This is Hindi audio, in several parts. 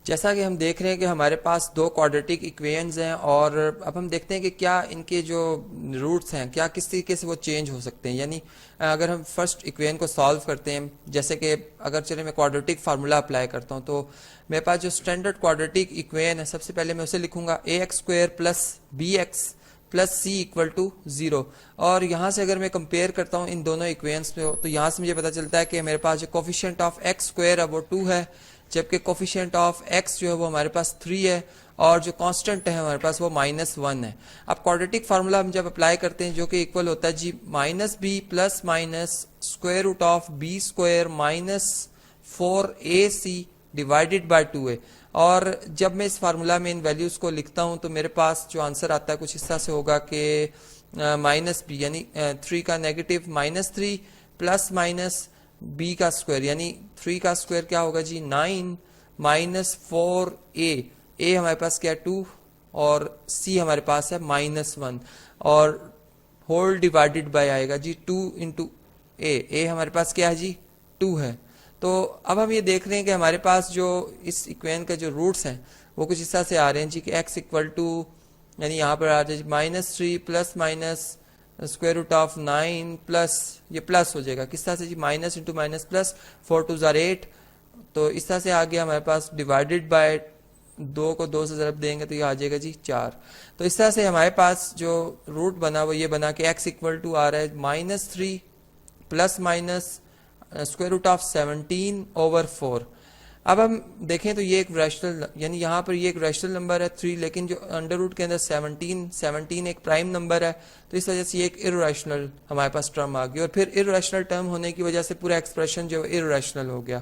जैसा कि हम देख रहे हैं कि हमारे पास दो क्वाड्रेटिक इक्वेशंस हैं और अब हम देखते हैं कि क्या इनके जो रूट्स हैं क्या किस तरीके से वो चेंज हो सकते हैं। यानी अगर हम फर्स्ट इक्वेशन को सॉल्व करते हैं, जैसे कि अगर चले मैं क्वाड्रेटिक फार्मूला अप्लाई करता हूं, तो मेरे पास जो स्टैंडर्ड क्वाड्रेटिक इक्वेशन है, सबसे पहले मैं उसे लिखूंगा A X square plus B X plus C equal to 0। और यहाँ से अगर मैं कंपेयर करता हूँ इन दोनों इक्वेशंस में, तो यहाँ से मुझे पता चलता है कि मेरे पास जो कोफिशिएंट ऑफ एक्स स्क्वायर है वो 2 है, जबकि कोफिशिएंट ऑफ एक्स जो है वो हमारे पास 3 है, और जो कांस्टेंट है हमारे पास वो -1 है। अब क्वाड्रेटिक फार्मूला हम जब अप्लाई करते हैं, जो कि इक्वल होता है जी minus B plus minus square root of B square minus 4ac divided by 2a। और जब मैं इस फार्मूला में इन वैल्यूज को लिखता हूं तो मेरे पास जो आंसर आता है कुछ इस तरह से होगा कि माइनस बी यानी 3 का नेगेटिव -3 प्लस माइनस बी का स्क्वायर यानी 3 का स्क्वायर क्या होगा जी 9 माइनस 4a हमारे पास क्या है 2 और c हमारे पास है -1 और होल डिवाइडेड बाय आएगा जी 2 इंटू ए हमारे पास क्या है जी 2 है। तो अब हम ये देख रहे हैं कि हमारे पास जो इस इक्वेशन के जो रूट्स हैं वो कुछ इस तरह से आ रहे हैं जी कि x इक्वल टू यानी यहाँ पर आ जाए -3 plus minus square root of 9 plus ये प्लस हो जाएगा किस तरह से जी माइनस इंटू माइनस प्लस 4 2 जार 8। तो इस तरह से आ गया हमारे पास डिवाइडेड बाय 2 को 2 से ज़रब देंगे तो ये आ जाएगा जी 4। तो इस तरह से हमारे पास जो रूट बना वो ये बना कि x इक्वल टू आ रहा है -3 plus minus square root of 17 over 4। अब हम देखें तो ये एक रैशनल यानी यहाँ पर ये एक रैशनल नंबर है 3, लेकिन जो अंडर रूट के अंदर 17 एक प्राइम नंबर है, तो इस वजह से ये एक इर्रेशनल हमारे पास टर्म आ गई और फिर इर्रेशनल टर्म होने की वजह से पूरा एक्सप्रेशन जो इर्रेशनल हो गया।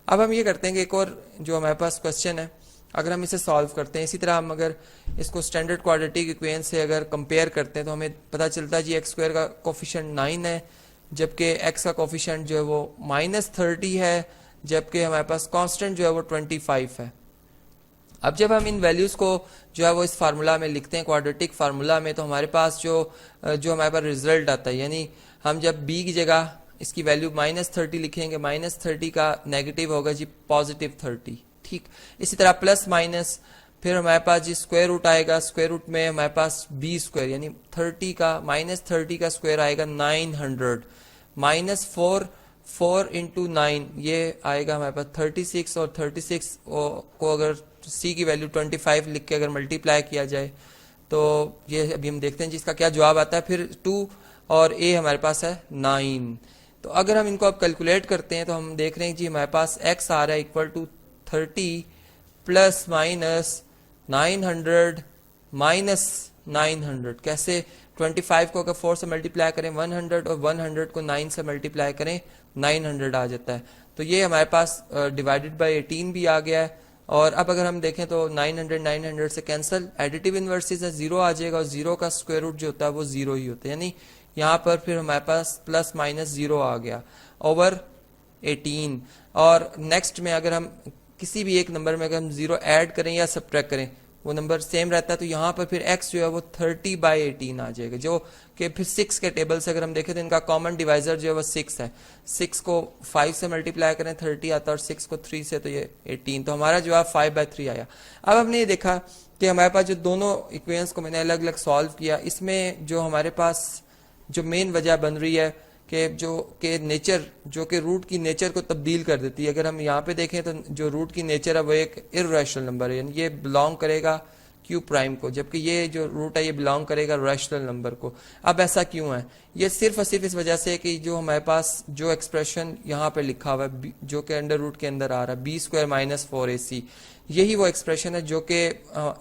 अब हम ये करते हैं कि एक और जो हमारे पास क्वेश्चन है अगर हम इसे सॉल्व करते हैं, इसी तरह हम अगर इसको स्टैंडर्ड क्वाड्रेटिक इक्वेशन से अगर कंपेयर करते हैं तो हमें पता चलता है जी एक्स स्क्वायर का कोफिशिएंट 9 है, जबकि x का कोफिशिएंट जो है वो -30 है, जबकि हमारे पास कांस्टेंट जो है वो 25 है। अब जब हम इन वैल्यूज को जो है वो इस फार्मूला में लिखते हैं क्वाड्रेटिक फार्मूला में, तो हमारे पास जो हमारे पास रिजल्ट आता है यानी हम जब b की जगह इसकी वैल्यू -30 लिखेंगे, -30 का नेगेटिव होगा जी +30, ठीक। इसी तरह प्लस माइनस फिर हमारे पास जी स्क्वायर रूट आएगा, स्क्वायर रूट में हमारे पास बी स्क्वायर यानी 30 का -30 का स्क्वायर आएगा 900 -4 इंटू 9 ये आएगा हमारे पास 36 और 36 को अगर c की वैल्यू 25 लिख के अगर मल्टीप्लाई किया जाए तो ये अभी हम देखते हैं जिसका क्या जवाब आता है। फिर 2 और a हमारे पास है 9। तो अगर हम इनको अब कैलकुलेट करते हैं तो हम देख रहे हैं जी हमारे पास x आ रहा है equal to 30 plus minus 900 minus 900। कैसे 25 को अगर 4 से मल्टीप्लाई करें 100 और 100 को 9 से मल्टीप्लाई करें 900 आ जाता है। तो ये हमारे पास डिवाइडेड बाय 18 भी आ गया है। और अब अगर हम देखें तो 900 से कैंसिल, एडिटिव इनवर्सेस है 0 आ जाएगा और 0 का स्क्वायर रूट जो होता है वो 0 ही होता है, यानी यहाँ पर फिर हमारे पास प्लस माइनस 0 आ गया ओवर 18। और नेक्स्ट में अगर हम किसी भी एक नंबर में अगर हम 0 ऐड करें या सब्ट्रैक्ट करें वो नंबर सेम रहता है, तो यहाँ पर फिर x जो है वो 30/18 आ जाएगा, जो कि फिर 6 के टेबल से अगर हम देखें तो इनका कॉमन डिवाइजर जो है वो 6 है। 6 को 5 से मल्टीप्लाई करें 30 आता है और 6 को 3 से तो ये 18, तो हमारा जवाब 5/3 आया। अब हमने ये देखा कि हमारे पास जो दोनों इक्वेशंस को मैंने अलग अलग सॉल्व किया, इसमें जो हमारे पास जो मेन वजह बन रही है कि जो के नेचर जो कि रूट की नेचर को तब्दील कर देती है। अगर हम यहाँ पे देखें तो जो रूट की नेचर है वो एक इर्रेशनल नंबर है, यानी ये बिलोंग करेगा क्यू प्राइम को, जबकि ये जो रूट है ये बिलोंग करेगा रैशनल नंबर को। अब ऐसा क्यों है? ये सिर्फ और सिर्फ इस वजह से कि जो हमारे पास जो एक्सप्रेशन यहाँ पे लिखा हुआ है जो कि अंडर रूट के अंदर आ रहा है b² - 4ac, यही वो एक्सप्रेशन है जो कि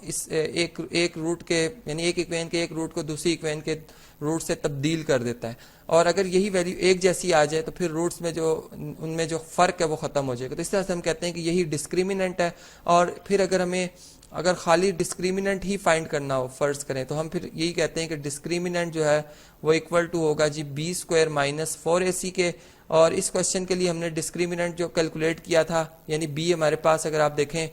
इस एक रूट के यानी एक इक्वेशन के एक रूट को दूसरी इक्वेशन के रूट से तब्दील कर देता है। और अगर यही वैल्यू एक जैसी आ जाए तो फिर रूट्स में जो उनमें जो फर्क है वो खत्म हो जाएगा। तो इस तरह से हम कहते हैं कि यही डिस्क्रिमिनेंट है। और फिर अगर खाली डिस्क्रिमिनेंट ही फाइंड करना हो फर्ज करें तो हम फिर यही कहते हैं कि डिस्क्रिमिनेंट जो है वो इक्वल टू होगा जी b² - 4ac के। और इस क्वेश्चन के लिए हमने डिस्क्रिमिनेंट जो कैलकुलेट किया था यानी b हमारे पास अगर आप देखें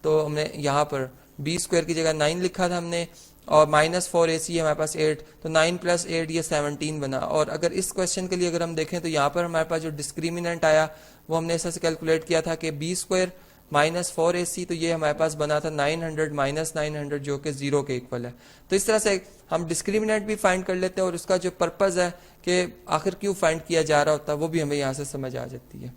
तो हमने यहाँ पर b² की जगह 9 लिखा था हमने और -4ac हमारे पास 8, तो 9 + 8 ये 17 बना। और अगर इस क्वेश्चन के लिए अगर हम देखें तो यहाँ पर हमारे पास जो डिस्क्रिमिनेंट आया वो हमने ऐसा से कैलकुलेट किया था कि b² -4ac, तो ये हमारे पास बना था 900 -900 जो कि 0 के इक्वल है। तो इस तरह से हम डिस्क्रिमिनेंट भी फाइंड कर लेते हैं और उसका जो पर्पज़ है कि आखिर क्यों फाइंड किया जा रहा होता है वो भी हमें यहाँ से समझ आ जाती है।